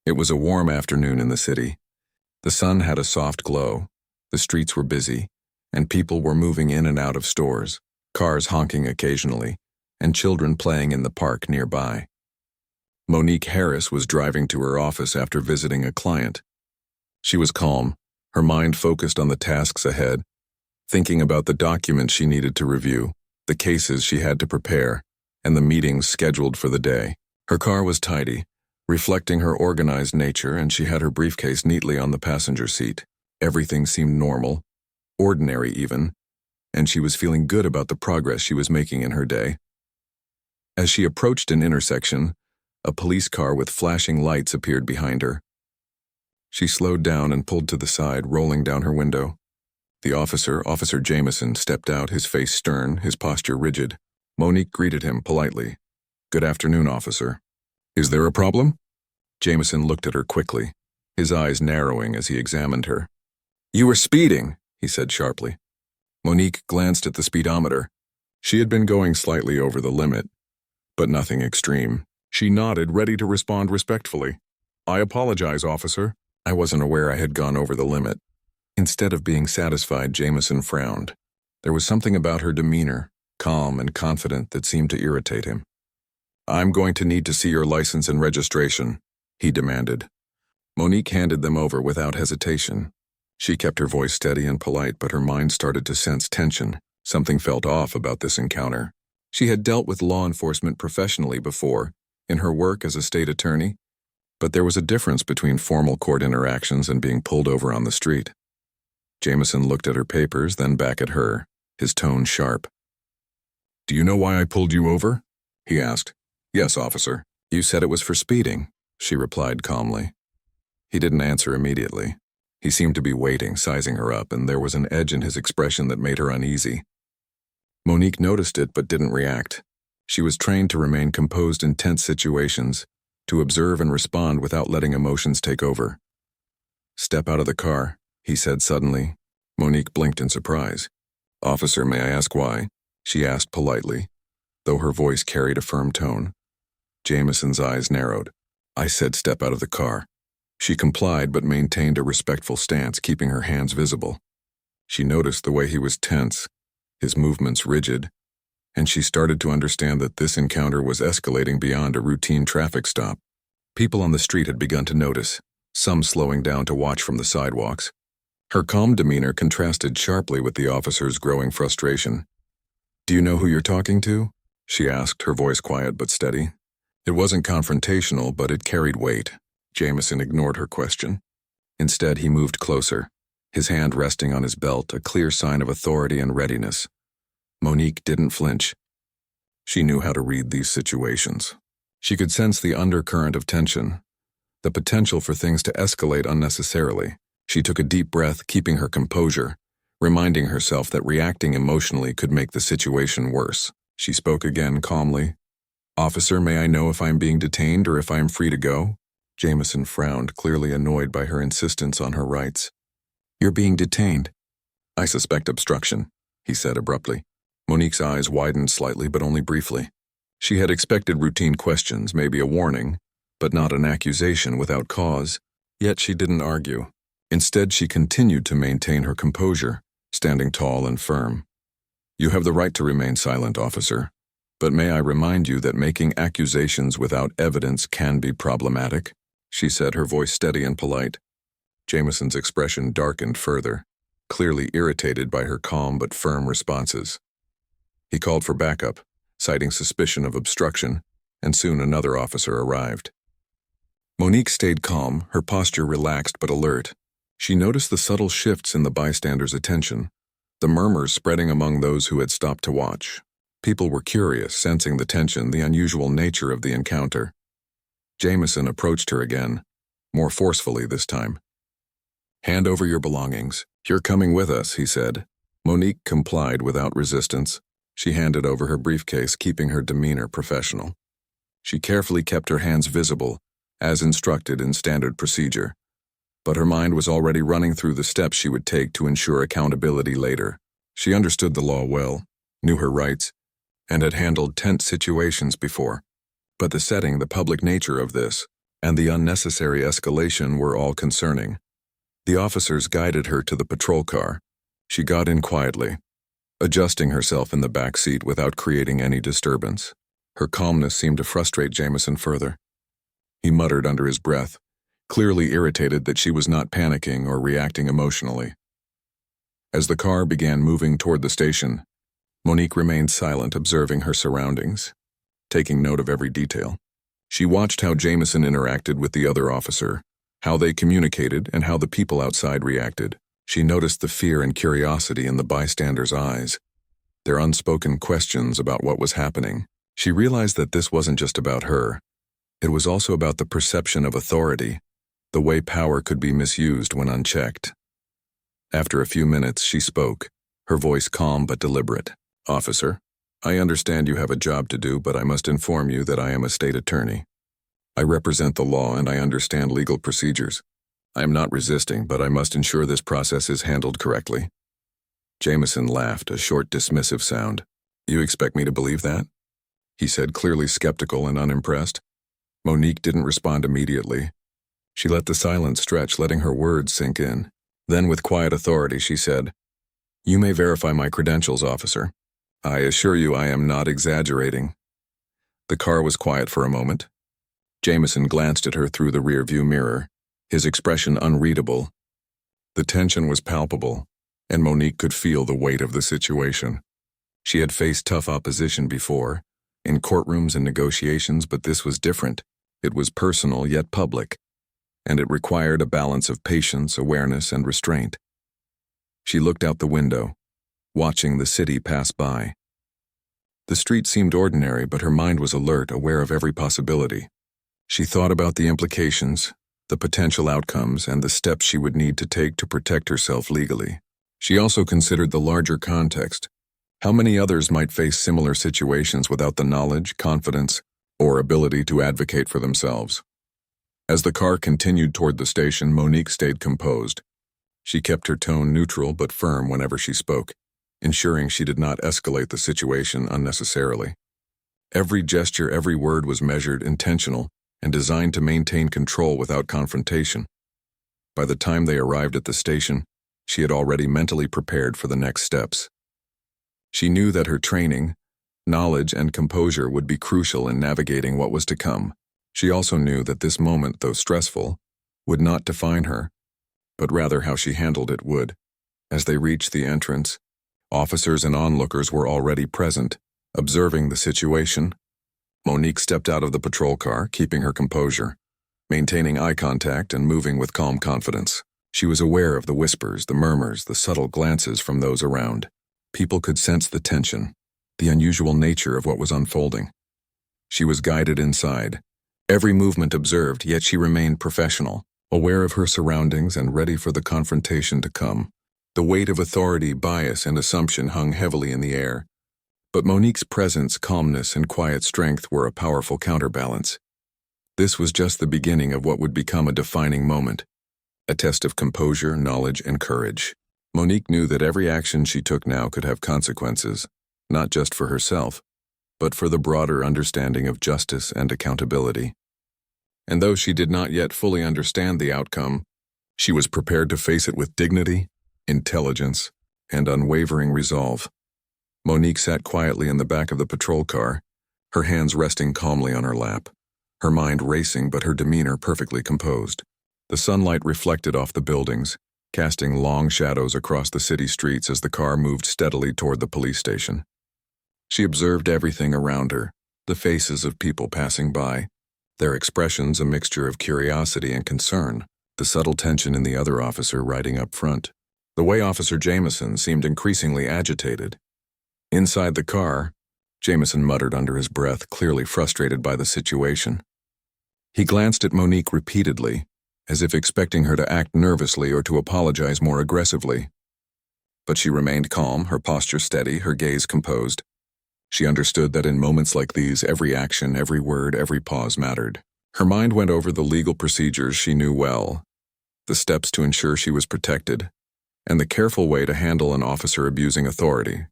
It was a warm afternoon in the city. The sun had a soft glow, the streets were busy, and people were moving in and out of stores, cars honking occasionally, and children playing in the park nearby. Monique Harris was driving to her office after visiting a client. She was calm, her mind focused on the tasks ahead, thinking about the documents she needed to review, the cases she had to prepare, and the meetings scheduled for the day. Her car was tidy, reflecting her organized nature, and she had her briefcase neatly on the passenger seat. Everything seemed normal, ordinary even, and she was feeling good about the progress she was making in her day. As she approached an intersection, a police car with flashing lights appeared behind her. She slowed down and pulled to the side, rolling down her window. The officer, Officer Jameson, stepped out, his face stern, his posture rigid. Monique greeted him politely. "Good afternoon, officer." "Is there a problem?" Jameson looked at her quickly, his eyes narrowing as he examined her. "You were speeding," he said sharply. Monique glanced at the speedometer. She had been going slightly over the limit, but nothing extreme. She nodded, ready to respond respectfully. "I apologize, officer. I wasn't aware I had gone over the limit." Instead of being satisfied, Jameson frowned. There was something about her demeanor, calm and confident, that seemed to irritate him. "I'm going to need to see your license and registration," he demanded. Monique handed them over without hesitation. She kept her voice steady and polite, but her mind started to sense tension. Something felt off about this encounter. She had dealt with law enforcement professionally before, in her work as a state attorney, but there was a difference between formal court interactions and being pulled over on the street. Jameson looked at her papers, then back at her, his tone sharp. "Do you know why I pulled you over?" he asked. "Yes, officer." "You said it was for speeding," she replied calmly. He didn't answer immediately. He seemed to be waiting, sizing her up, and there was an edge in his expression that made her uneasy. Monique noticed it but didn't react. She was trained to remain composed in tense situations, to observe and respond without letting emotions take over. "Step out of the car," he said suddenly. Monique blinked in surprise. "Officer, may I ask why?" she asked politely, though her voice carried a firm tone. Jameson's eyes narrowed. "I said step out of the car." She complied but maintained a respectful stance, keeping her hands visible. She noticed the way he was tense, his movements rigid, and she started to understand that this encounter was escalating beyond a routine traffic stop. People on the street had begun to notice, some slowing down to watch from the sidewalks. Her calm demeanor contrasted sharply with the officer's growing frustration. "Do you know who you're talking to?" she asked, her voice quiet but steady. It wasn't confrontational, but it carried weight. Jameson ignored her question. Instead, he moved closer, his hand resting on his belt, a clear sign of authority and readiness. Monique didn't flinch. She knew how to read these situations. She could sense the undercurrent of tension, the potential for things to escalate unnecessarily. She took a deep breath, keeping her composure, reminding herself that reacting emotionally could make the situation worse. She spoke again calmly. "Officer, may I know if I am being detained or if I am free to go?" Jameson frowned, clearly annoyed by her insistence on her rights. "You're being detained." "I suspect obstruction," he said abruptly. Monique's eyes widened slightly, but only briefly. She had expected routine questions, maybe a warning, but not an accusation without cause. Yet she didn't argue. Instead, she continued to maintain her composure, standing tall and firm. "You have the right to remain silent, officer, but may I remind you that making accusations without evidence can be problematic," she said, her voice steady and polite. Jameson's expression darkened further, clearly irritated by her calm but firm responses. He called for backup, citing suspicion of obstruction, and soon another officer arrived. Monique stayed calm, her posture relaxed but alert. She noticed the subtle shifts in the bystanders' attention, the murmurs spreading among those who had stopped to watch. People were curious, sensing the tension, the unusual nature of the encounter. Jameson approached her again, more forcefully this time. "Hand over your belongings. You're coming with us," he said. Monique complied without resistance. She handed over her briefcase, keeping her demeanor professional. She carefully kept her hands visible, as instructed in standard procedure. But her mind was already running through the steps she would take to ensure accountability later. She understood the law well, knew her rights, and had handled tense situations before. But the setting, the public nature of this, and the unnecessary escalation were all concerning. The officers guided her to the patrol car. She got in quietly, adjusting herself in the back seat without creating any disturbance. Her calmness seemed to frustrate Jameson further. He muttered under his breath, clearly irritated that she was not panicking or reacting emotionally. As the car began moving toward the station, Monique remained silent, observing her surroundings, taking note of every detail. She watched how Jameson interacted with the other officer, how they communicated, and how the people outside reacted. She noticed the fear and curiosity in the bystanders' eyes, their unspoken questions about what was happening. She realized that this wasn't just about her. It was also about the perception of authority, the way power could be misused when unchecked. After a few minutes, she spoke, her voice calm but deliberate. "Officer, I understand you have a job to do, but I must inform you that I am a state attorney. I represent the law and I understand legal procedures. I am not resisting, but I must ensure this process is handled correctly." Jameson laughed, a short dismissive sound. "You expect me to believe that?" he said, clearly skeptical and unimpressed. Monique didn't respond immediately. She let the silence stretch, letting her words sink in. Then with quiet authority she said, "You may verify my credentials, officer. I assure you I am not exaggerating." The car was quiet for a moment. Jameson glanced at her through the rearview mirror, his expression unreadable. The tension was palpable, and Monique could feel the weight of the situation. She had faced tough opposition before, in courtrooms and negotiations, but this was different. It was personal yet public, and it required a balance of patience, awareness, and restraint. She looked out the window, watching the city pass by. The street seemed ordinary, but her mind was alert, aware of every possibility. She thought about the implications, the potential outcomes, and the steps she would need to take to protect herself legally. She also considered the larger context. How many others might face similar situations without the knowledge, confidence, or ability to advocate for themselves? As the car continued toward the station, Monique stayed composed. She kept her tone neutral but firm whenever she spoke, ensuring she did not escalate the situation unnecessarily. Every gesture, every word was measured, intentional, and designed to maintain control without confrontation. By the time they arrived at the station, she had already mentally prepared for the next steps. She knew that her training, knowledge, and composure would be crucial in navigating what was to come. She also knew that this moment, though stressful, would not define her, but rather how she handled it would. As they reached the entrance, officers and onlookers were already present, observing the situation. Monique stepped out of the patrol car, keeping her composure, maintaining eye contact and moving with calm confidence. She was aware of the whispers, the murmurs, the subtle glances from those around. People could sense the tension, the unusual nature of what was unfolding. She was guided inside, every movement observed, yet she remained professional, aware of her surroundings and ready for the confrontation to come. The weight of authority, bias, and assumption hung heavily in the air. But Monique's presence, calmness, and quiet strength were a powerful counterbalance. This was just the beginning of what would become a defining moment, a test of composure, knowledge, and courage. Monique knew that every action she took now could have consequences, not just for herself, but for the broader understanding of justice and accountability. And though she did not yet fully understand the outcome, she was prepared to face it with dignity, intelligence, and unwavering resolve. Monique sat quietly in the back of the patrol car, her hands resting calmly on her lap, her mind racing but her demeanor perfectly composed. The sunlight reflected off the buildings, casting long shadows across the city streets as the car moved steadily toward the police station. She observed everything around her, the faces of people passing by, their expressions a mixture of curiosity and concern, the subtle tension in the other officer riding up front. The way Officer Jameson seemed increasingly agitated. Inside the car, Jameson muttered under his breath, clearly frustrated by the situation. He glanced at Monique repeatedly, as if expecting her to act nervously or to apologize more aggressively. But she remained calm, her posture steady, her gaze composed. She understood that in moments like these, every action, every word, every pause mattered. Her mind went over the legal procedures she knew well, the steps to ensure she was protected, and the careful way to handle an officer abusing authority.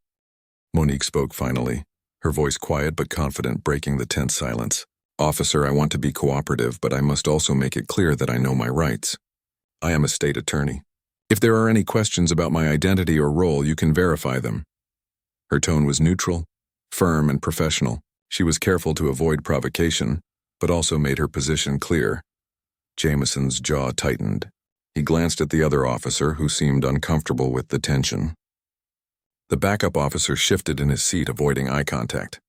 Monique spoke finally, her voice quiet but confident, breaking the tense silence. "Officer, I want to be cooperative, but I must also make it clear that I know my rights. I am a state attorney. If there are any questions about my identity or role, you can verify them." Her tone was neutral, firm, and professional. She was careful to avoid provocation, but also made her position clear. Jameson's jaw tightened. He glanced at the other officer, who seemed uncomfortable with the tension. The backup officer shifted in his seat, avoiding eye contact.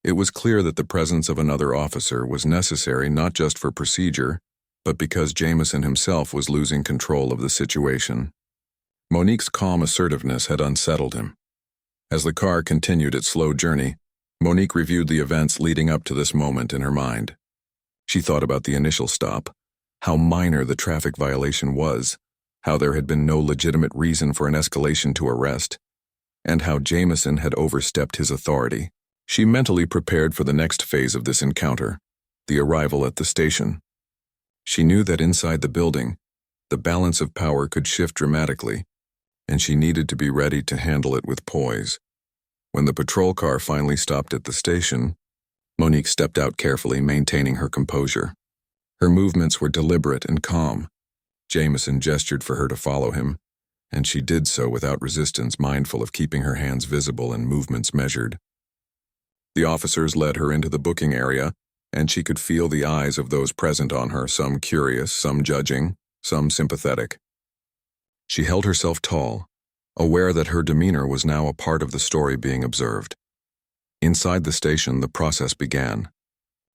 It was clear that the presence of another officer was necessary not just for procedure, but because Jameson himself was losing control of the situation. Monique's calm assertiveness had unsettled him. As the car continued its slow journey, Monique reviewed the events leading up to this moment in her mind. She thought about the initial stop, how minor the traffic violation was, how there had been no legitimate reason for an escalation to arrest, and how Jameson had overstepped his authority. She mentally prepared for the next phase of this encounter, the arrival at the station. She knew that inside the building, the balance of power could shift dramatically, and she needed to be ready to handle it with poise. When the patrol car finally stopped at the station, Monique stepped out carefully, maintaining her composure. Her movements were deliberate and calm. Jameson gestured for her to follow him, and she did so without resistance, mindful of keeping her hands visible and movements measured. The officers led her into the booking area, and she could feel the eyes of those present on her, some curious, some judging, some sympathetic. She held herself tall, aware that her demeanor was now a part of the story being observed. Inside the station, the process began.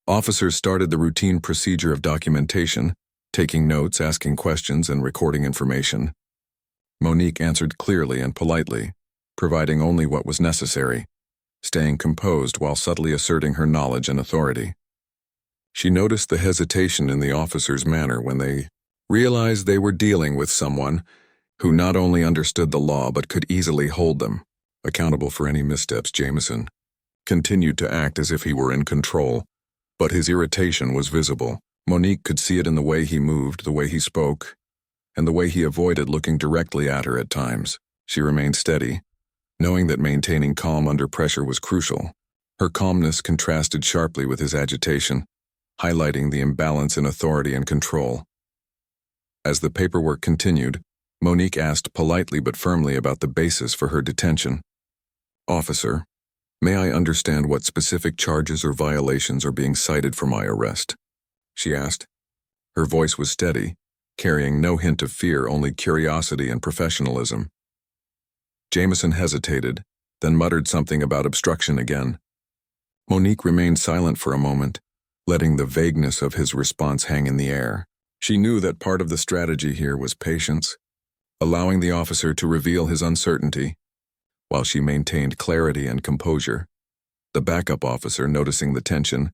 Officers started the routine procedure of documentation, taking notes, asking questions, and recording information. Monique answered clearly and politely, providing only what was necessary, staying composed while subtly asserting her knowledge and authority. She noticed the hesitation in the officer's manner when they realized they were dealing with someone who not only understood the law but could easily hold them accountable for any missteps. Jameson continued to act as if he were in control, but his irritation was visible. Monique could see it in the way he moved, the way he spoke, and the way he avoided looking directly at her at times. She remained steady, knowing that maintaining calm under pressure was crucial. Her calmness contrasted sharply with his agitation, highlighting the imbalance in authority and control. As the paperwork continued, Monique asked politely but firmly about the basis for her detention. "Officer, may I understand what specific charges or violations are being cited for my arrest?" she asked. Her voice was steady, carrying no hint of fear, only curiosity and professionalism. Jameson hesitated, then muttered something about obstruction again. Monique remained silent for a moment, letting the vagueness of his response hang in the air. She knew that part of the strategy here was patience, allowing the officer to reveal his uncertainty, while she maintained clarity and composure. The backup officer, noticing the tension,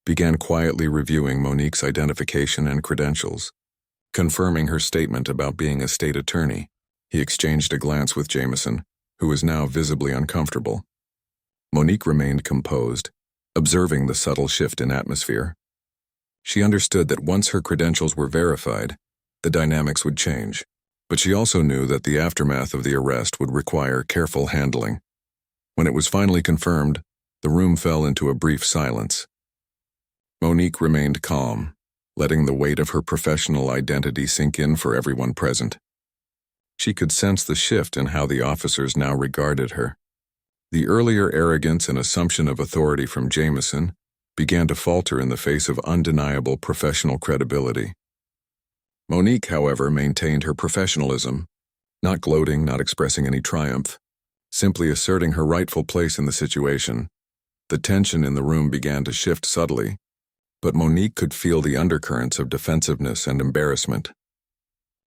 began quietly reviewing Monique's identification and credentials, confirming her statement about being a state attorney. He exchanged a glance with Jameson, who was now visibly uncomfortable. Monique remained composed, observing the subtle shift in atmosphere. She understood that once her credentials were verified, the dynamics would change, but she also knew that the aftermath of the arrest would require careful handling. When it was finally confirmed, the room fell into a brief silence. Monique remained calm, letting the weight of her professional identity sink in for everyone present. She could sense the shift in how the officers now regarded her. The earlier arrogance and assumption of authority from Jameson began to falter in the face of undeniable professional credibility. Monique, however, maintained her professionalism, not gloating, not expressing any triumph, simply asserting her rightful place in the situation. The tension in the room began to shift subtly, but Monique could feel the undercurrents of defensiveness and embarrassment.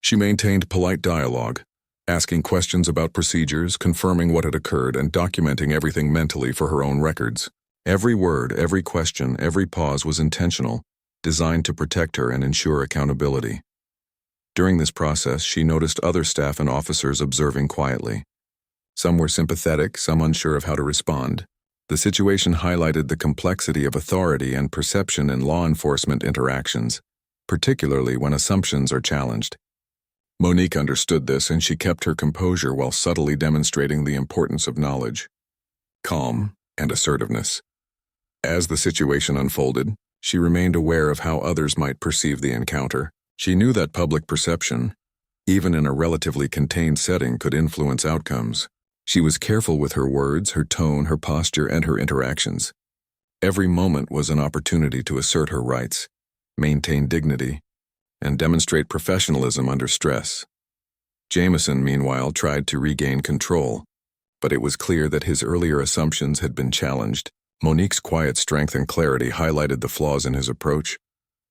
She maintained polite dialogue, asking questions about procedures, confirming what had occurred, and documenting everything mentally for her own records. Every word, every question, every pause was intentional, designed to protect her and ensure accountability. During this process, she noticed other staff and officers observing quietly. Some were sympathetic, some unsure of how to respond. The situation highlighted the complexity of authority and perception in law enforcement interactions, particularly when assumptions are challenged. Monique understood this, and she kept her composure while subtly demonstrating the importance of knowledge, calm, and assertiveness. As the situation unfolded, She remained aware of how others might perceive the encounter. She knew that public perception, even in a relatively contained setting, could influence outcomes. She was careful with her words, her tone, her posture, and her interactions. Every moment was an opportunity to assert her rights, maintain dignity, and demonstrate professionalism under stress. Jameson, meanwhile, tried to regain control, but it was clear that his earlier assumptions had been challenged. Monique's quiet strength and clarity highlighted the flaws in his approach,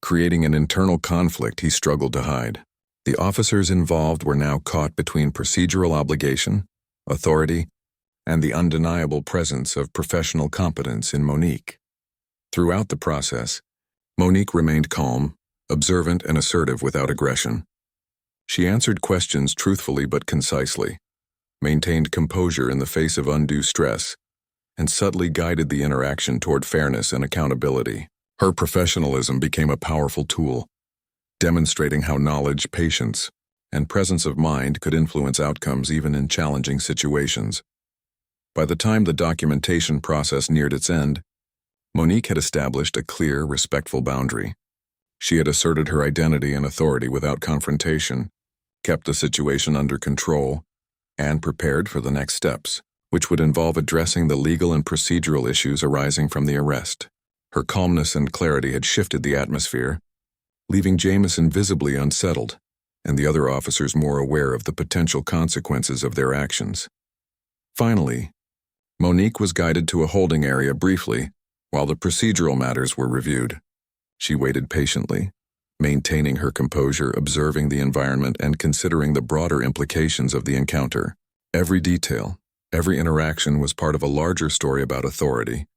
creating an internal conflict he struggled to hide. The officers involved were now caught between procedural obligation, authority, and the undeniable presence of professional competence in Monique. Throughout the process, Monique remained calm, observant, and assertive without aggression. She answered questions truthfully but concisely, maintained composure in the face of undue stress, and subtly guided the interaction toward fairness and accountability. Her professionalism became a powerful tool, demonstrating how knowledge, patience, and presence of mind could influence outcomes even in challenging situations. By the time the documentation process neared its end, Monique had established a clear, respectful boundary. She had asserted her identity and authority without confrontation, kept the situation under control, and prepared for the next steps, which would involve addressing the legal and procedural issues arising from the arrest. Her calmness and clarity had shifted the atmosphere, leaving Jameson visibly unsettled, and the other officers more aware of the potential consequences of their actions. Finally, Monique was guided to a holding area briefly, while the procedural matters were reviewed. She waited patiently, maintaining her composure, observing the environment, and considering the broader implications of the encounter. Every detail, every interaction was part of a larger story about authority,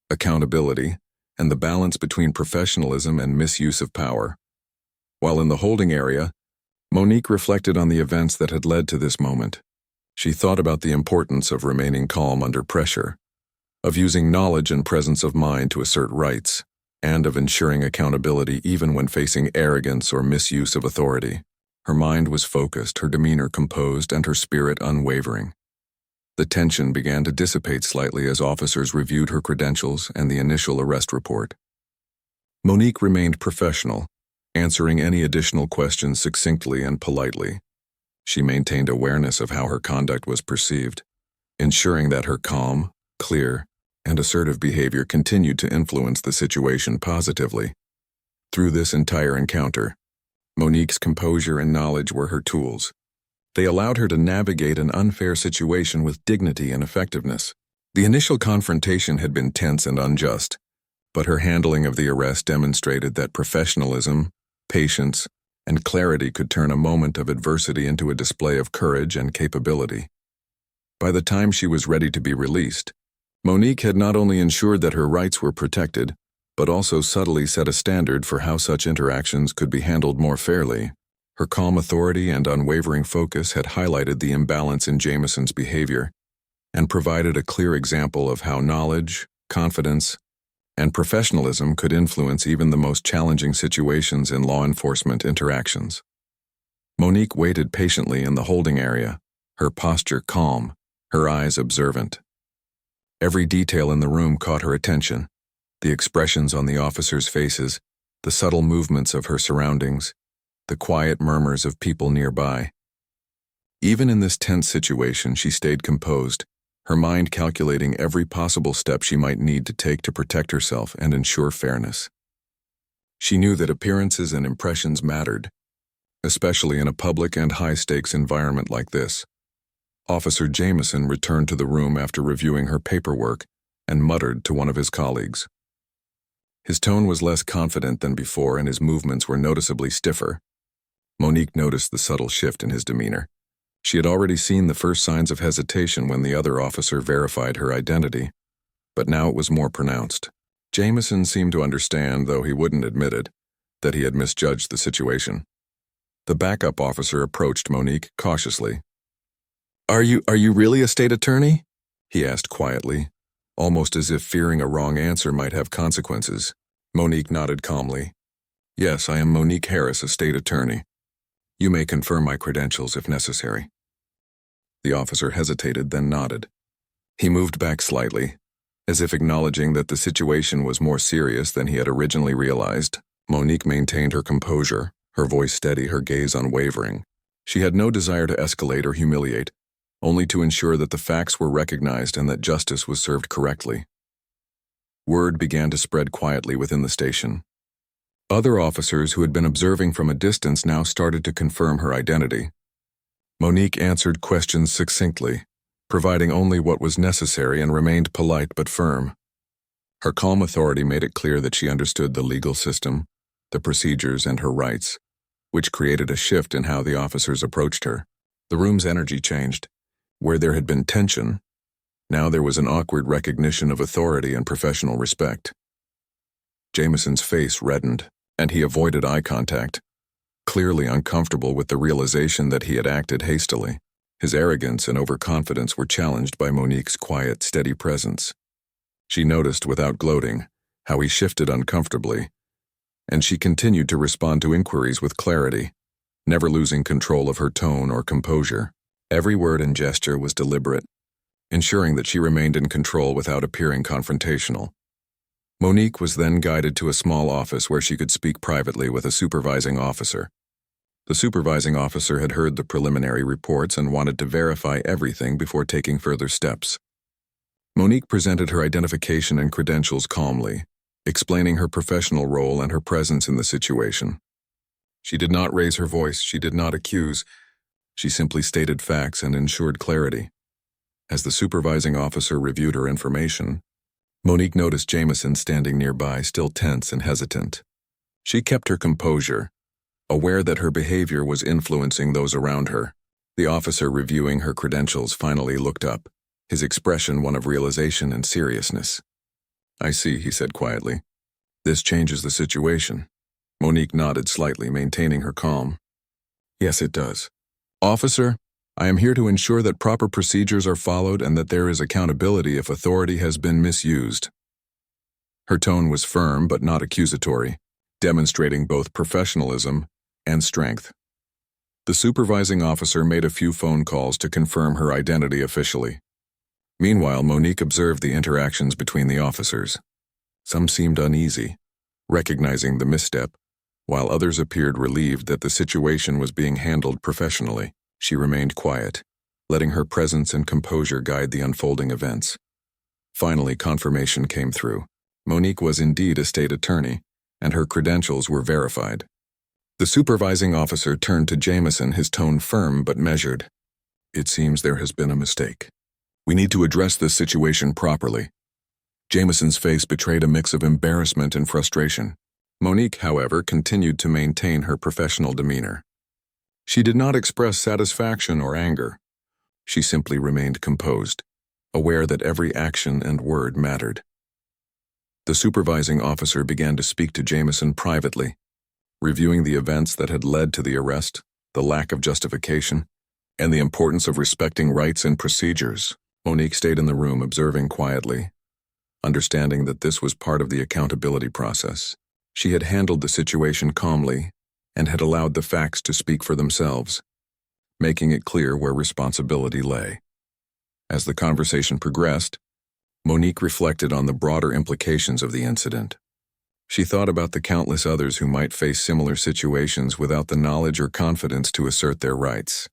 accountability, and the balance between professionalism and misuse of power. While in the holding area, Monique reflected on the events that had led to this moment. She thought about the importance of remaining calm under pressure, of using knowledge and presence of mind to assert rights, and of ensuring accountability even when facing arrogance or misuse of authority. Her mind was focused, her demeanor composed, and her spirit unwavering. The tension began to dissipate slightly as officers reviewed her credentials and the initial arrest report. Monique remained professional, answering any additional questions succinctly and politely. She maintained awareness of how her conduct was perceived, ensuring that her calm, clear, and assertive behavior continued to influence the situation positively. Through this entire encounter, Monique's composure and knowledge were her tools. They allowed her to navigate an unfair situation with dignity and effectiveness. The initial confrontation had been tense and unjust, but her handling of the arrest demonstrated that professionalism, patience, and clarity could turn a moment of adversity into a display of courage and capability. By the time she was ready to be released, Monique had not only ensured that her rights were protected, but also subtly set a standard for how such interactions could be handled more fairly. Her calm authority and unwavering focus had highlighted the imbalance in Jameson's behavior and provided a clear example of how knowledge, confidence, and professionalism could influence even the most challenging situations in law enforcement interactions. Monique waited patiently in the holding area, her posture calm, her eyes observant. Every detail in the room caught her attention: the expressions on the officers' faces, the subtle movements of her surroundings, the quiet murmurs of people nearby. Even in this tense situation, she stayed composed, her mind calculating every possible step she might need to take to protect herself and ensure fairness. She knew that appearances and impressions mattered, especially in a public and high-stakes environment like this. Officer Jameson returned to the room after reviewing her paperwork and muttered to one of his colleagues. His tone was less confident than before, and his movements were noticeably stiffer. Monique noticed the subtle shift in his demeanor. She had already seen the first signs of hesitation when the other officer verified her identity, but now it was more pronounced. Jameson seemed to understand, though he wouldn't admit it, that he had misjudged the situation. The backup officer approached Monique cautiously. Are you really a state attorney?" he asked quietly, almost as if fearing a wrong answer might have consequences. Monique nodded calmly. "Yes, I am Monique Harris, a state attorney. You may confirm my credentials if necessary." The officer hesitated, then nodded. He moved back slightly, As if acknowledging that the situation was more serious than he had originally realized, Monique maintained her composure, her voice steady, her gaze unwavering. She had no desire to escalate or humiliate, only to ensure that the facts were recognized and that justice was served correctly. Word began to spread quietly within the station. Other officers who had been observing from a distance now started to confirm her identity. Monique answered questions succinctly, providing only what was necessary, and remained polite but firm. Her calm authority made it clear that she understood the legal system, the procedures, and her rights, which created a shift in how the officers approached her. The room's energy changed. Where there had been tension, now there was an awkward recognition of authority and professional respect. Jameson's face reddened, and he avoided eye contact, clearly uncomfortable with the realization that he had acted hastily. His arrogance and overconfidence were challenged by Monique's quiet, steady presence. She noticed, without gloating, how he shifted uncomfortably, and she continued to respond to inquiries with clarity, never losing control of her tone or composure. Every word and gesture was deliberate, ensuring that she remained in control without appearing confrontational. Monique was then guided to a small office where she could speak privately with a supervising officer. The supervising officer had heard the preliminary reports and wanted to verify everything before taking further steps. Monique presented her identification and credentials calmly, explaining her professional role and her presence in the situation. She did not raise her voice, she did not accuse, she simply stated facts and ensured clarity. As the supervising officer reviewed her information, Monique noticed Jameson standing nearby, still tense and hesitant. She kept her composure, aware that her behavior was influencing those around her. The officer reviewing her credentials finally looked up, his expression one of realization and seriousness. "I see," he said quietly. "This changes the situation." Monique nodded slightly, maintaining her calm. "Yes, it does. Officer, I am here to ensure that proper procedures are followed and that there is accountability if authority has been misused." Her tone was firm but not accusatory, demonstrating both professionalism and strength. The supervising officer made a few phone calls to confirm her identity officially. Meanwhile, Monique observed the interactions between the officers. Some seemed uneasy, recognizing the misstep, while others appeared relieved that the situation was being handled professionally. She remained quiet, letting her presence and composure guide the unfolding events. Finally, confirmation came through. Monique was indeed a state attorney, and her credentials were verified. The supervising officer turned to Jameson, his tone firm but measured. "It seems there has been a mistake. We need to address this situation properly." Jameson's face betrayed a mix of embarrassment and frustration. Monique, however, continued to maintain her professional demeanor. She did not express satisfaction or anger. She simply remained composed, aware that every action and word mattered. The supervising officer began to speak to Jameson privately, reviewing the events that had led to the arrest, the lack of justification, and the importance of respecting rights and procedures. Monique stayed in the room, observing quietly, understanding that this was part of the accountability process. She had handled the situation calmly and had allowed the facts to speak for themselves, making it clear where responsibility lay. As the conversation progressed, Monique reflected on the broader implications of the incident. She thought about the countless others who might face similar situations without the knowledge or confidence to assert their rights.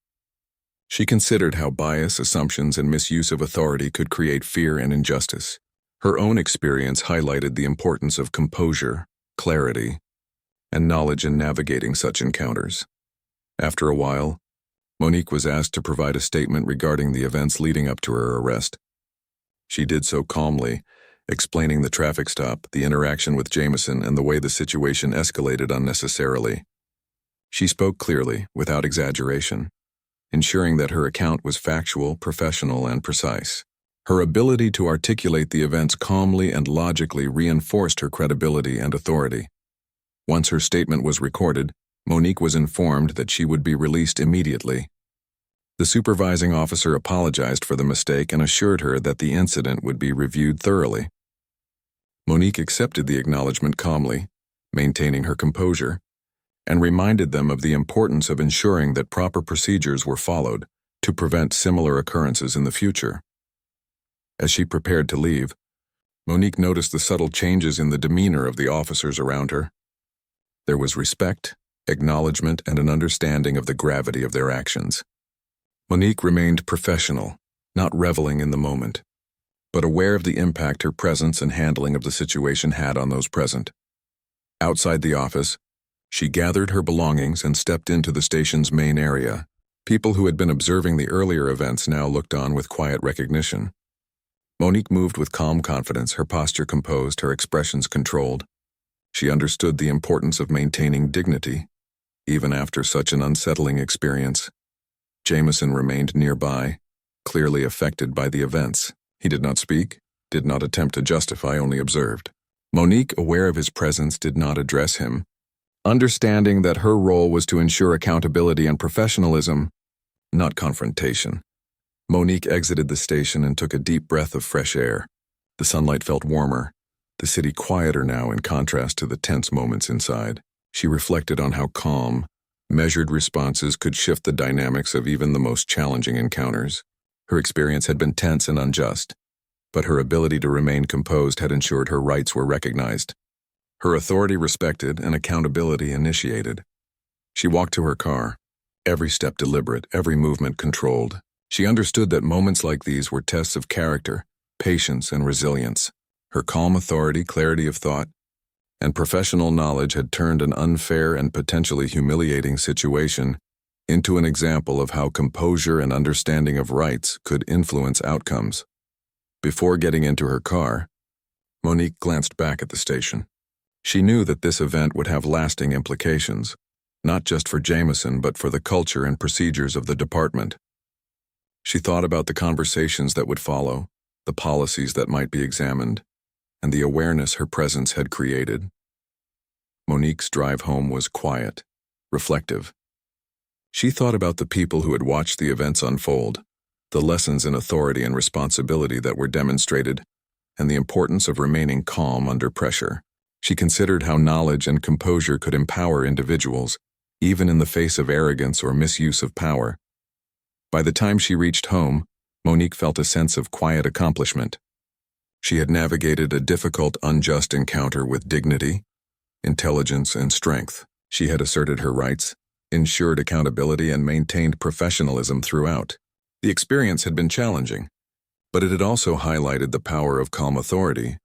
She considered how bias, assumptions, and misuse of authority could create fear and injustice. Her own experience highlighted the importance of composure, clarity, and knowledge in navigating such encounters. After a while, Monique was asked to provide a statement regarding the events leading up to her arrest. She did so calmly, explaining the traffic stop, the interaction with Jameson, and the way the situation escalated unnecessarily. She spoke clearly, without exaggeration, ensuring that her account was factual, professional, and precise. Her ability to articulate the events calmly and logically reinforced her credibility and authority. Once her statement was recorded, Monique was informed that she would be released immediately. The supervising officer apologized for the mistake and assured her that the incident would be reviewed thoroughly. Monique accepted the acknowledgement calmly, maintaining her composure, and reminded them of the importance of ensuring that proper procedures were followed to prevent similar occurrences in the future. As she prepared to leave, Monique noticed the subtle changes in the demeanor of the officers around her. There was respect, acknowledgement, and an understanding of the gravity of their actions. Monique remained professional, not reveling in the moment, but aware of the impact her presence and handling of the situation had on those present. Outside the office, she gathered her belongings and stepped into the station's main area. People who had been observing the earlier events now looked on with quiet recognition. Monique moved with calm confidence, her posture composed, her expressions controlled. She understood the importance of maintaining dignity, even after such an unsettling experience. Jameson remained nearby, clearly affected by the events. He did not speak, did not attempt to justify, only observed. Monique, aware of his presence, did not address him, understanding that her role was to ensure accountability and professionalism, not confrontation. Monique exited the station and took a deep breath of fresh air. The sunlight felt warmer, the city quieter now in contrast to the tense moments inside. She reflected on how calm, measured responses could shift the dynamics of even the most challenging encounters. Her experience had been tense and unjust, but her ability to remain composed had ensured her rights were recognized. Her authority respected and accountability initiated. She walked to her car, every step deliberate, every movement controlled. She understood that moments like these were tests of character, patience, and resilience. Her calm authority, clarity of thought, and professional knowledge had turned an unfair and potentially humiliating situation into an example of how composure and understanding of rights could influence outcomes. Before getting into her car, Monique glanced back at the station. She knew that this event would have lasting implications, not just for Jameson but for the culture and procedures of the department. She thought about the conversations that would follow, the policies that might be examined, and the awareness her presence had created. Monique's drive home was quiet, reflective. She thought about the people who had watched the events unfold, the lessons in authority and responsibility that were demonstrated, and the importance of remaining calm under pressure. She considered how knowledge and composure could empower individuals, even in the face of arrogance or misuse of power. By the time she reached home, Monique felt a sense of quiet accomplishment. She had navigated a difficult, unjust encounter with dignity, intelligence, and strength. She had asserted her rights, ensured accountability, and maintained professionalism throughout. The experience had been challenging, but it had also highlighted the power of calm authority,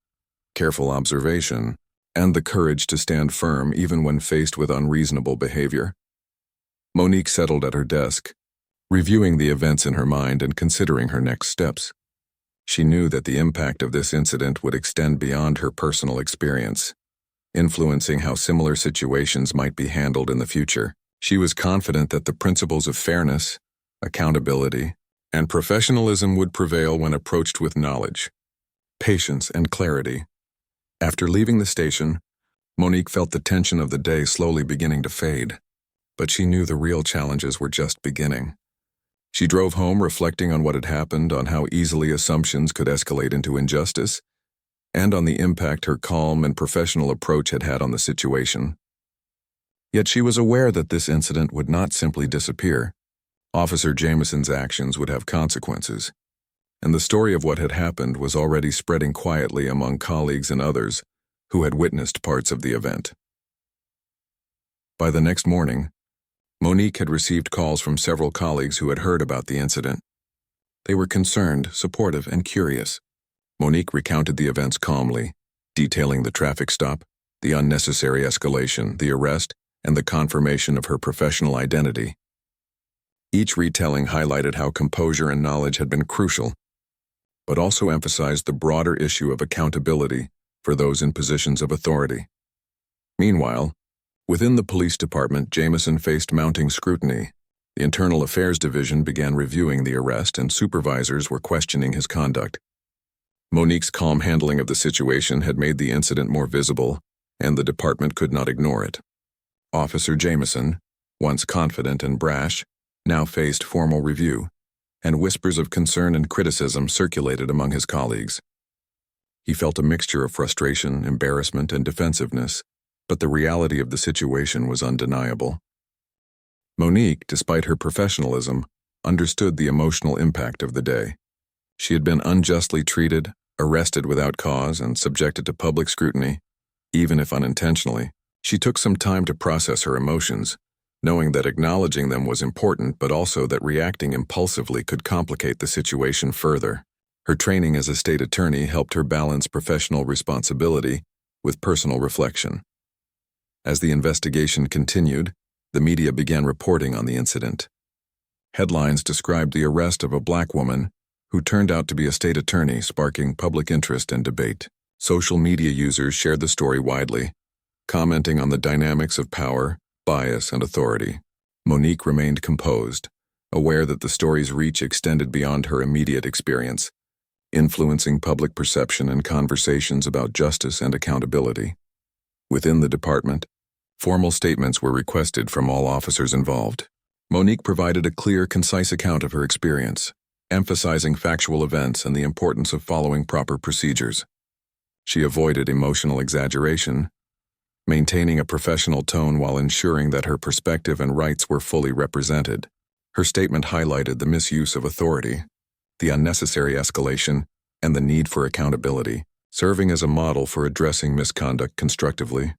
careful observation, and the courage to stand firm even when faced with unreasonable behavior. Monique settled at her desk, reviewing the events in her mind and considering her next steps. She knew that the impact of this incident would extend beyond her personal experience, influencing how similar situations might be handled in the future. She was confident that the principles of fairness, accountability, and professionalism would prevail when approached with knowledge, patience, and clarity. After leaving the station, Monique felt the tension of the day slowly beginning to fade, but she knew the real challenges were just beginning. She drove home reflecting on what had happened, on how easily assumptions could escalate into injustice, and on the impact her calm and professional approach had had on the situation. Yet she was aware that this incident would not simply disappear. Officer Jameson's actions would have consequences, and the story of what had happened was already spreading quietly among colleagues and others who had witnessed parts of the event. By the next morning, Monique had received calls from several colleagues who had heard about the incident. They were concerned, supportive, and curious. Monique recounted the events calmly, detailing the traffic stop, the unnecessary escalation, the arrest, and the confirmation of her professional identity. Each retelling highlighted how composure and knowledge had been crucial, but also emphasized the broader issue of accountability for those in positions of authority. Meanwhile, within the police department, Jameson faced mounting scrutiny. The Internal Affairs Division began reviewing the arrest, and supervisors were questioning his conduct. Monique's calm handling of the situation had made the incident more visible, and the department could not ignore it. Officer Jameson, once confident and brash, now faced formal review, and whispers of concern and criticism circulated among his colleagues. He felt a mixture of frustration, embarrassment, and defensiveness, but the reality of the situation was undeniable. Monique, despite her professionalism, understood the emotional impact of the day. She had been unjustly treated, Arrested without cause and subjected to public scrutiny, even if unintentionally, she took some time to process her emotions, knowing that acknowledging them was important but also that reacting impulsively could complicate the situation further. Her training as a state attorney helped her balance professional responsibility with personal reflection. As the investigation continued, the media began reporting on the incident. Headlines described the arrest of a black woman who turned out to be a state attorney, sparking public interest and debate. Social media users shared the story widely, commenting on the dynamics of power, bias, and authority. Monique remained composed, aware that the story's reach extended beyond her immediate experience, influencing public perception and conversations about justice and accountability. Within the department, formal statements were requested from all officers involved. Monique provided a clear, concise account of her experience, emphasizing factual events and the importance of following proper procedures. She avoided emotional exaggeration, maintaining a professional tone while ensuring that her perspective and rights were fully represented. Her statement highlighted the misuse of authority, the unnecessary escalation, and the need for accountability, serving as a model for addressing misconduct constructively.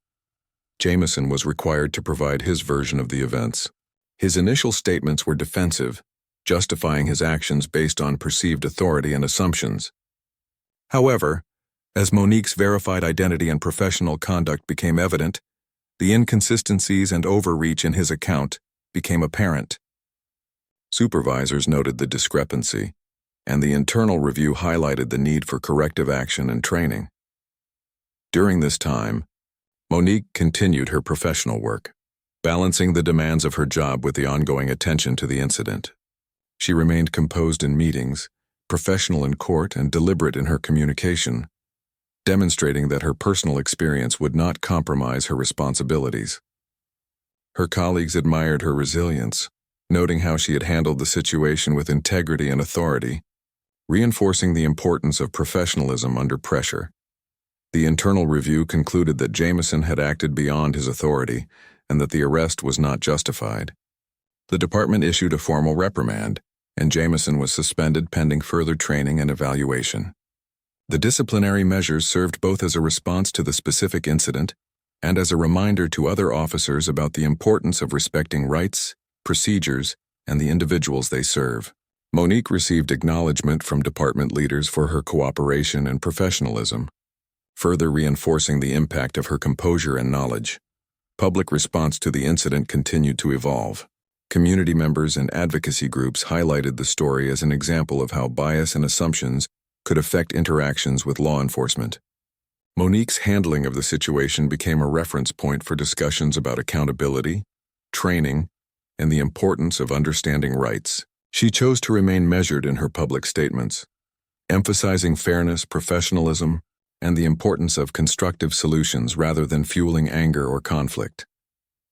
Jameson was required to provide his version of the events. His initial statements were defensive, justifying his actions based on perceived authority and assumptions. However, as Monique's verified identity and professional conduct became evident, the inconsistencies and overreach in his account became apparent. Supervisors noted the discrepancy, and the internal review highlighted the need for corrective action and training. During this time, Monique continued her professional work, balancing the demands of her job with the ongoing attention to the incident. She remained composed in meetings, professional in court, and deliberate in her communication, demonstrating that her personal experience would not compromise her responsibilities. Her colleagues admired her resilience, noting how she had handled the situation with integrity and authority, reinforcing the importance of professionalism under pressure. The internal review concluded that Jameson had acted beyond his authority and that the arrest was not justified. The department issued a formal reprimand, and Jameson was suspended pending further training and evaluation. The disciplinary measures served both as a response to the specific incident and as a reminder to other officers about the importance of respecting rights, procedures, and the individuals they serve. Monique received acknowledgement from department leaders for her cooperation and professionalism, further reinforcing the impact of her composure and knowledge. Public response to the incident continued to evolve. Community members and advocacy groups highlighted the story as an example of how bias and assumptions could affect interactions with law enforcement. Monique's handling of the situation became a reference point for discussions about accountability, training, and the importance of understanding rights. She chose to remain measured in her public statements, emphasizing fairness, professionalism, and the importance of constructive solutions rather than fueling anger or conflict.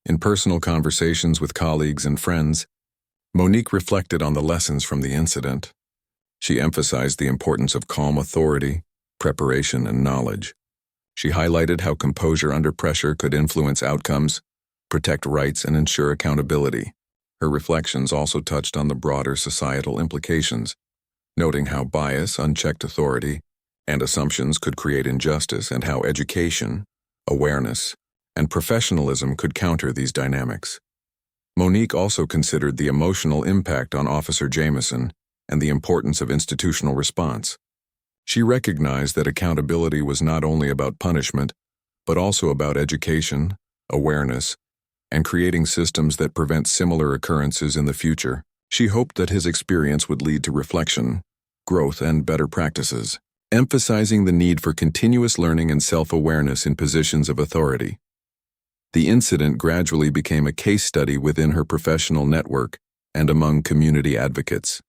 In personal conversations with colleagues and friends, Monique reflected on the lessons from the incident. She emphasized the importance of calm authority, preparation, and knowledge. She highlighted how composure under pressure could influence outcomes, protect rights, and ensure accountability. Her reflections also touched on the broader societal implications, noting how bias, unchecked authority, and assumptions could create injustice and how education, awareness, and professionalism could counter these dynamics. Monique also considered the emotional impact on Officer Jameson and the importance of institutional response. She recognized that accountability was not only about punishment, but also about education, awareness, and creating systems that prevent similar occurrences in the future. She hoped that his experience would lead to reflection, growth, and better practices, emphasizing the need for continuous learning and self-awareness in positions of authority. The incident gradually became a case study within her professional network and among community advocates.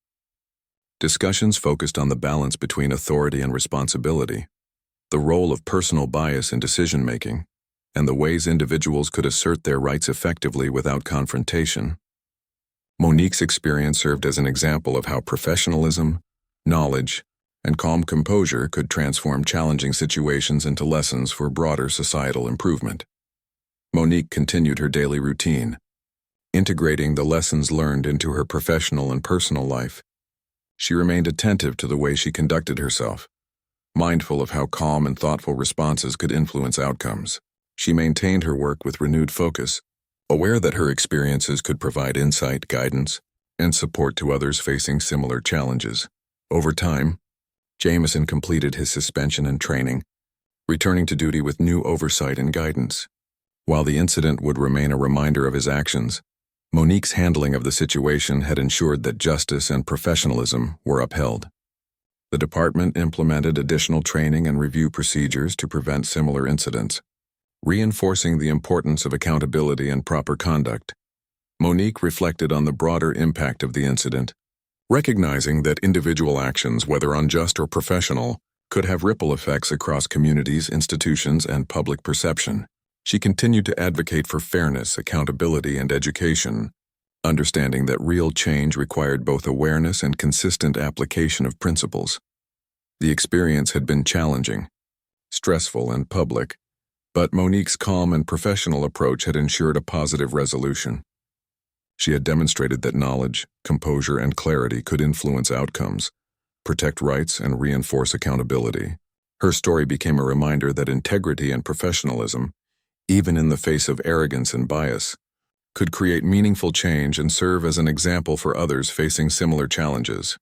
Discussions focused on the balance between authority and responsibility, the role of personal bias in decision-making, and the ways individuals could assert their rights effectively without confrontation. Monique's experience served as an example of how professionalism, knowledge, and calm composure could transform challenging situations into lessons for broader societal improvement. Monique continued her daily routine, integrating the lessons learned into her professional and personal life. She remained attentive to the way she conducted herself, mindful of how calm and thoughtful responses could influence outcomes. She maintained her work with renewed focus, aware that her experiences could provide insight, guidance, and support to others facing similar challenges. Over time, Jameson completed his suspension and training, returning to duty with new oversight and guidance. While the incident would remain a reminder of his actions, Monique's handling of the situation had ensured that justice and professionalism were upheld. The department implemented additional training and review procedures to prevent similar incidents, reinforcing the importance of accountability and proper conduct. Monique reflected on the broader impact of the incident, recognizing that individual actions, whether unjust or professional, could have ripple effects across communities, institutions, and public perception. She continued to advocate for fairness, accountability, and education, understanding that real change required both awareness and consistent application of principles. The experience had been challenging, stressful, and public, but Monique's calm and professional approach had ensured a positive resolution. She had demonstrated that knowledge, composure, and clarity could influence outcomes, protect rights, and reinforce accountability. Her story became a reminder that integrity and professionalism, even in the face of arrogance and bias, could create meaningful change and serve as an example for others facing similar challenges.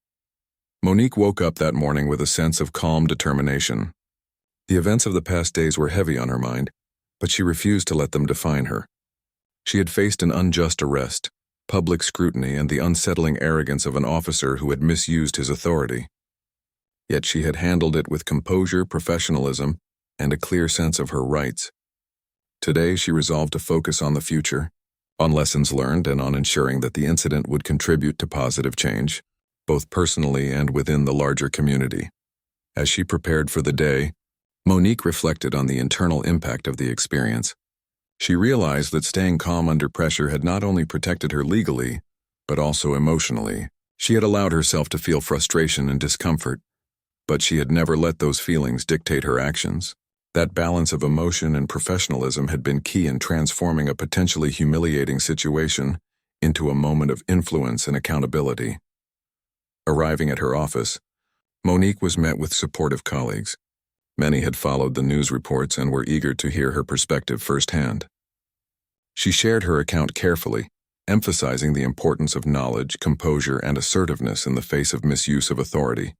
Monique woke up that morning with a sense of calm determination. The events of the past days were heavy on her mind, but she refused to let them define her. She had faced an unjust arrest, public scrutiny, and the unsettling arrogance of an officer who had misused his authority. Yet she had handled it with composure, professionalism, and a clear sense of her rights. Today, she resolved to focus on the future, on lessons learned, and on ensuring that the incident would contribute to positive change, both personally and within the larger community. As she prepared for the day, Monique reflected on the internal impact of the experience. She realized that staying calm under pressure had not only protected her legally, but also emotionally. She had allowed herself to feel frustration and discomfort, but she had never let those feelings dictate her actions. That balance of emotion and professionalism had been key in transforming a potentially humiliating situation into a moment of influence and accountability. Arriving at her office, Monique was met with supportive colleagues. Many had followed the news reports and were eager to hear her perspective firsthand. She shared her account carefully, emphasizing the importance of knowledge, composure, and assertiveness in the face of misuse of authority.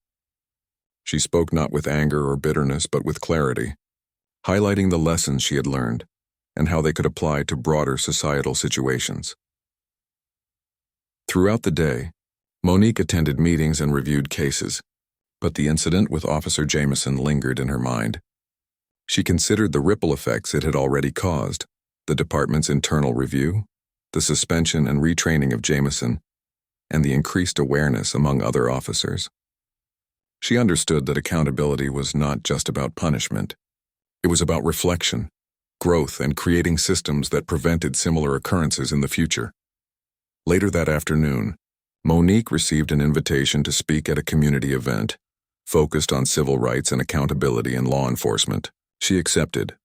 She spoke not with anger or bitterness, but with clarity, highlighting the lessons she had learned and how they could apply to broader societal situations. Throughout the day, Monique attended meetings and reviewed cases, but the incident with Officer Jameson lingered in her mind. She considered the ripple effects it had already caused, the department's internal review, the suspension and retraining of Jameson, and the increased awareness among other officers. She understood that accountability was not just about punishment. It was about reflection, growth, and creating systems that prevented similar occurrences in the future. Later that afternoon, Monique received an invitation to speak at a community event focused on civil rights and accountability in law enforcement. She accepted,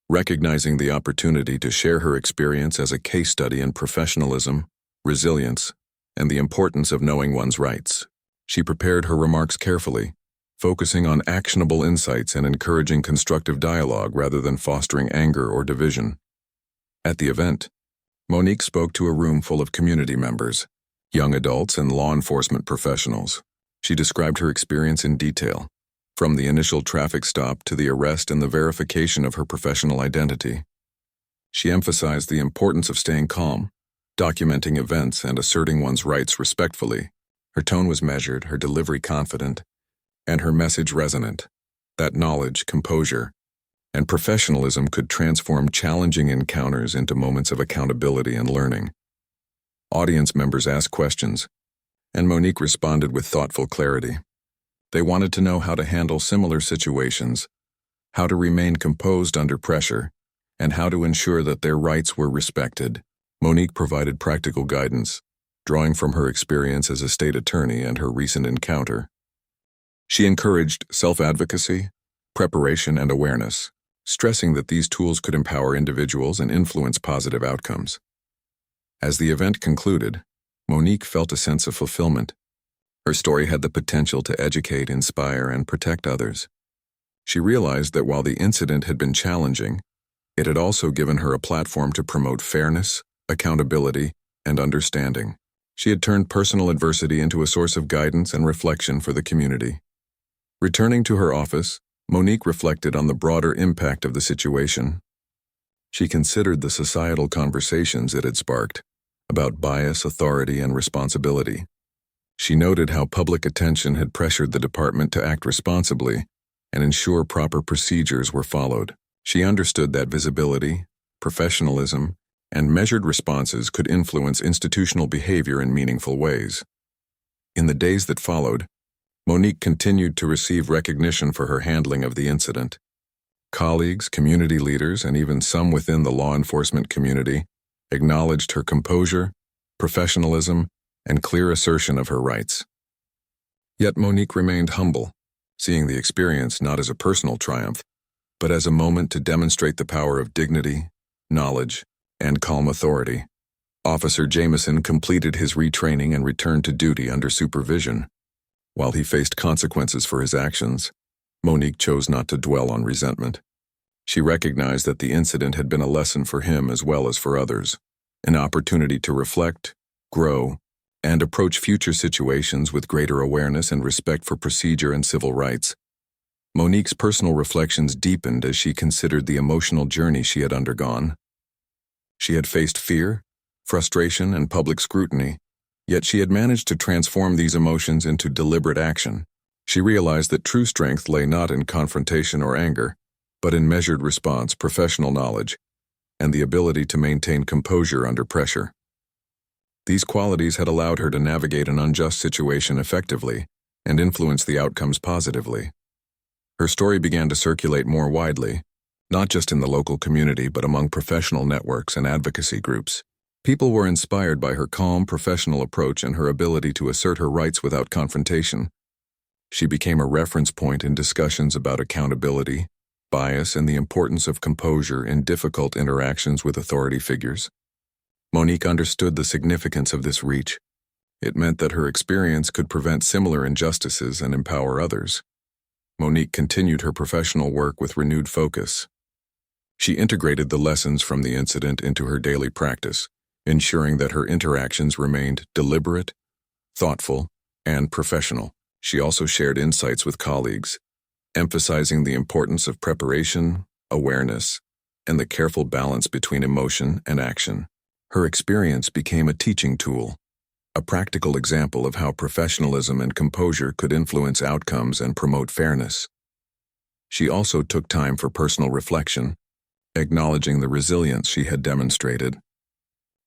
recognizing the opportunity to share her experience as a case study in professionalism, resilience, and the importance of knowing one's rights. She prepared her remarks carefully, focusing on actionable insights and encouraging constructive dialogue rather than fostering anger or division. At the event, Monique spoke to a room full of community members, young adults, and law enforcement professionals. She described her experience in detail, from the initial traffic stop to the arrest and the verification of her professional identity. She emphasized the importance of staying calm, documenting events, and asserting one's rights respectfully. Her tone was measured, her delivery confident, and her message resonant, that knowledge, composure, and professionalism could transform challenging encounters into moments of accountability and learning. Audience members asked questions, and Monique responded with thoughtful clarity. They wanted to know how to handle similar situations, how to remain composed under pressure, and how to ensure that their rights were respected. Monique provided practical guidance, drawing from her experience as a state attorney and her recent encounter. She encouraged self-advocacy, preparation, and awareness, stressing that these tools could empower individuals and influence positive outcomes. As the event concluded, Monique felt a sense of fulfillment. Her story had the potential to educate, inspire, and protect others. She realized that while the incident had been challenging, it had also given her a platform to promote fairness, accountability, and understanding. She had turned personal adversity into a source of guidance and reflection for the community. Returning to her office, Monique reflected on the broader impact of the situation. She considered the societal conversations it had sparked about bias, authority, and responsibility. She noted how public attention had pressured the department to act responsibly and ensure proper procedures were followed. She understood that visibility, professionalism, and measured responses could influence institutional behavior in meaningful ways. In the days that followed, Monique continued to receive recognition for her handling of the incident. Colleagues, community leaders, and even some within the law enforcement community acknowledged her composure, professionalism, and clear assertion of her rights. Yet Monique remained humble, seeing the experience not as a personal triumph, but as a moment to demonstrate the power of dignity, knowledge, and calm authority. Officer Jameson completed his retraining and returned to duty under supervision. While he faced consequences for his actions, Monique chose not to dwell on resentment. She recognized that the incident had been a lesson for him as well as for others, an opportunity to reflect, grow, and approach future situations with greater awareness and respect for procedure and civil rights. Monique's personal reflections deepened as she considered the emotional journey she had undergone. She had faced fear, frustration, and public scrutiny, yet she had managed to transform these emotions into deliberate action. She realized that true strength lay not in confrontation or anger, but in measured response, professional knowledge, and the ability to maintain composure under pressure. These qualities had allowed her to navigate an unjust situation effectively and influence the outcomes positively. Her story began to circulate more widely, not just in the local community but among professional networks and advocacy groups. People were inspired by her calm, professional approach and her ability to assert her rights without confrontation. She became a reference point in discussions about accountability, bias, and the importance of composure in difficult interactions with authority figures. Monique understood the significance of this reach. It meant that her experience could prevent similar injustices and empower others. Monique continued her professional work with renewed focus. She integrated the lessons from the incident into her daily practice, ensuring that her interactions remained deliberate, thoughtful, and professional. She also shared insights with colleagues, emphasizing the importance of preparation, awareness, and the careful balance between emotion and action. Her experience became a teaching tool, a practical example of how professionalism and composure could influence outcomes and promote fairness. She also took time for personal reflection, acknowledging the resilience she had demonstrated.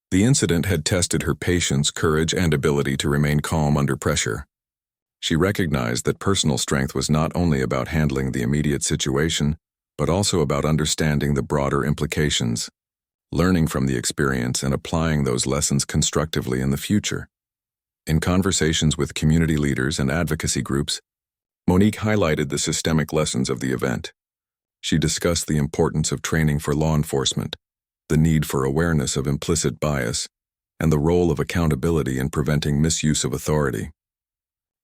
The incident had tested her patience, courage, and ability to remain calm under pressure. She recognized that personal strength was not only about handling the immediate situation, but also about understanding the broader implications, learning from the experience and applying those lessons constructively in the future. In conversations with community leaders and advocacy groups, Monique highlighted the systemic lessons of the event. She discussed the importance of training for law enforcement, the need for awareness of implicit bias, and the role of accountability in preventing misuse of authority.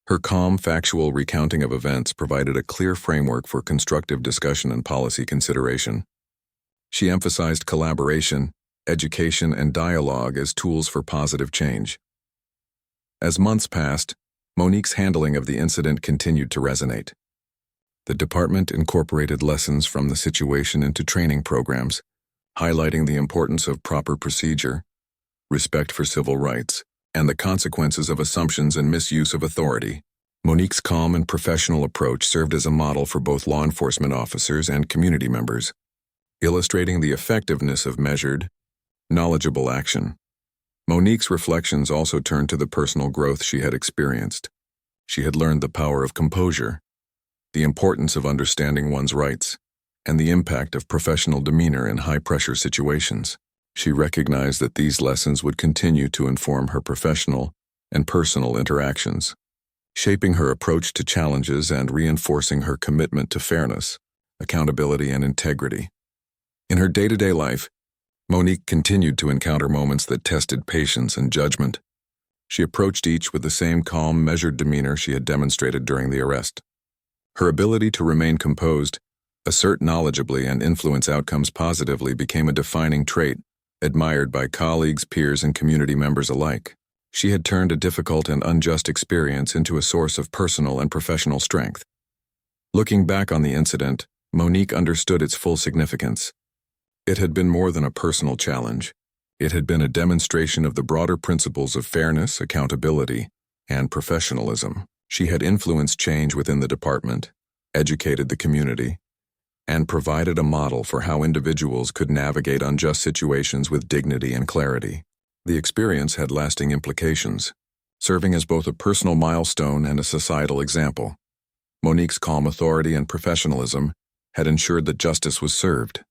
Her calm, factual recounting of events provided a clear framework for constructive discussion and policy consideration. She emphasized collaboration, education, and dialogue as tools for positive change. As months passed, Monique's handling of the incident continued to resonate. The department incorporated lessons from the situation into training programs, highlighting the importance of proper procedure, respect for civil rights, and the consequences of assumptions and misuse of authority. Monique's calm and professional approach served as a model for both law enforcement officers and community members, illustrating the effectiveness of measured, knowledgeable action. Monique's reflections also turned to the personal growth she had experienced. She had learned the power of composure, the importance of understanding one's rights, and the impact of professional demeanor in high-pressure situations. She recognized that these lessons would continue to inform her professional and personal interactions, shaping her approach to challenges and reinforcing her commitment to fairness, accountability, and integrity. In her day-to-day life, Monique continued to encounter moments that tested patience and judgment. She approached each with the same calm, measured demeanor she had demonstrated during the arrest. Her ability to remain composed Assert knowledgeably and influence outcomes positively became a defining trait, admired by colleagues, peers, and community members alike. She had turned a difficult and unjust experience into a source of personal and professional strength. Looking back on the incident, Monique understood its full significance. It had been more than a personal challenge. It had been a demonstration of the broader principles of fairness, accountability, and professionalism. She had influenced change within the department, educated the community, and provided a model for how individuals could navigate unjust situations with dignity and clarity. The experience had lasting implications, serving as both a personal milestone and a societal example. Monique's calm authority and professionalism had ensured that justice was served,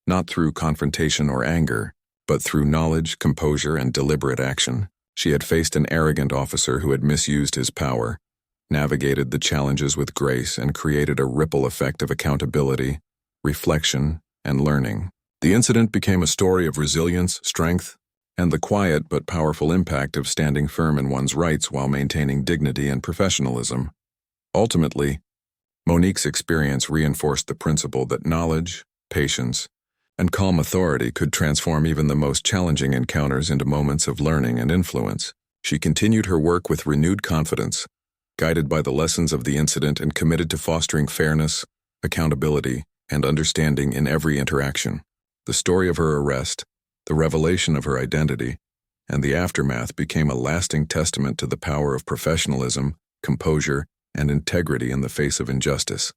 not through confrontation or anger, but through knowledge, composure, and deliberate action. She had faced an arrogant officer who had misused his power, navigated the challenges with grace, and created a ripple effect of accountability, reflection, and learning. The incident became a story of resilience, strength, and the quiet but powerful impact of standing firm in one's rights while maintaining dignity and professionalism. Ultimately, Monique's experience reinforced the principle that knowledge, patience, and calm authority could transform even the most challenging encounters into moments of learning and influence. She continued her work with renewed confidence, guided by the lessons of the incident and committed to fostering fairness, accountability, and understanding in every interaction. The story of her arrest, the revelation of her identity, and the aftermath became a lasting testament to the power of professionalism, composure, and integrity in the face of injustice.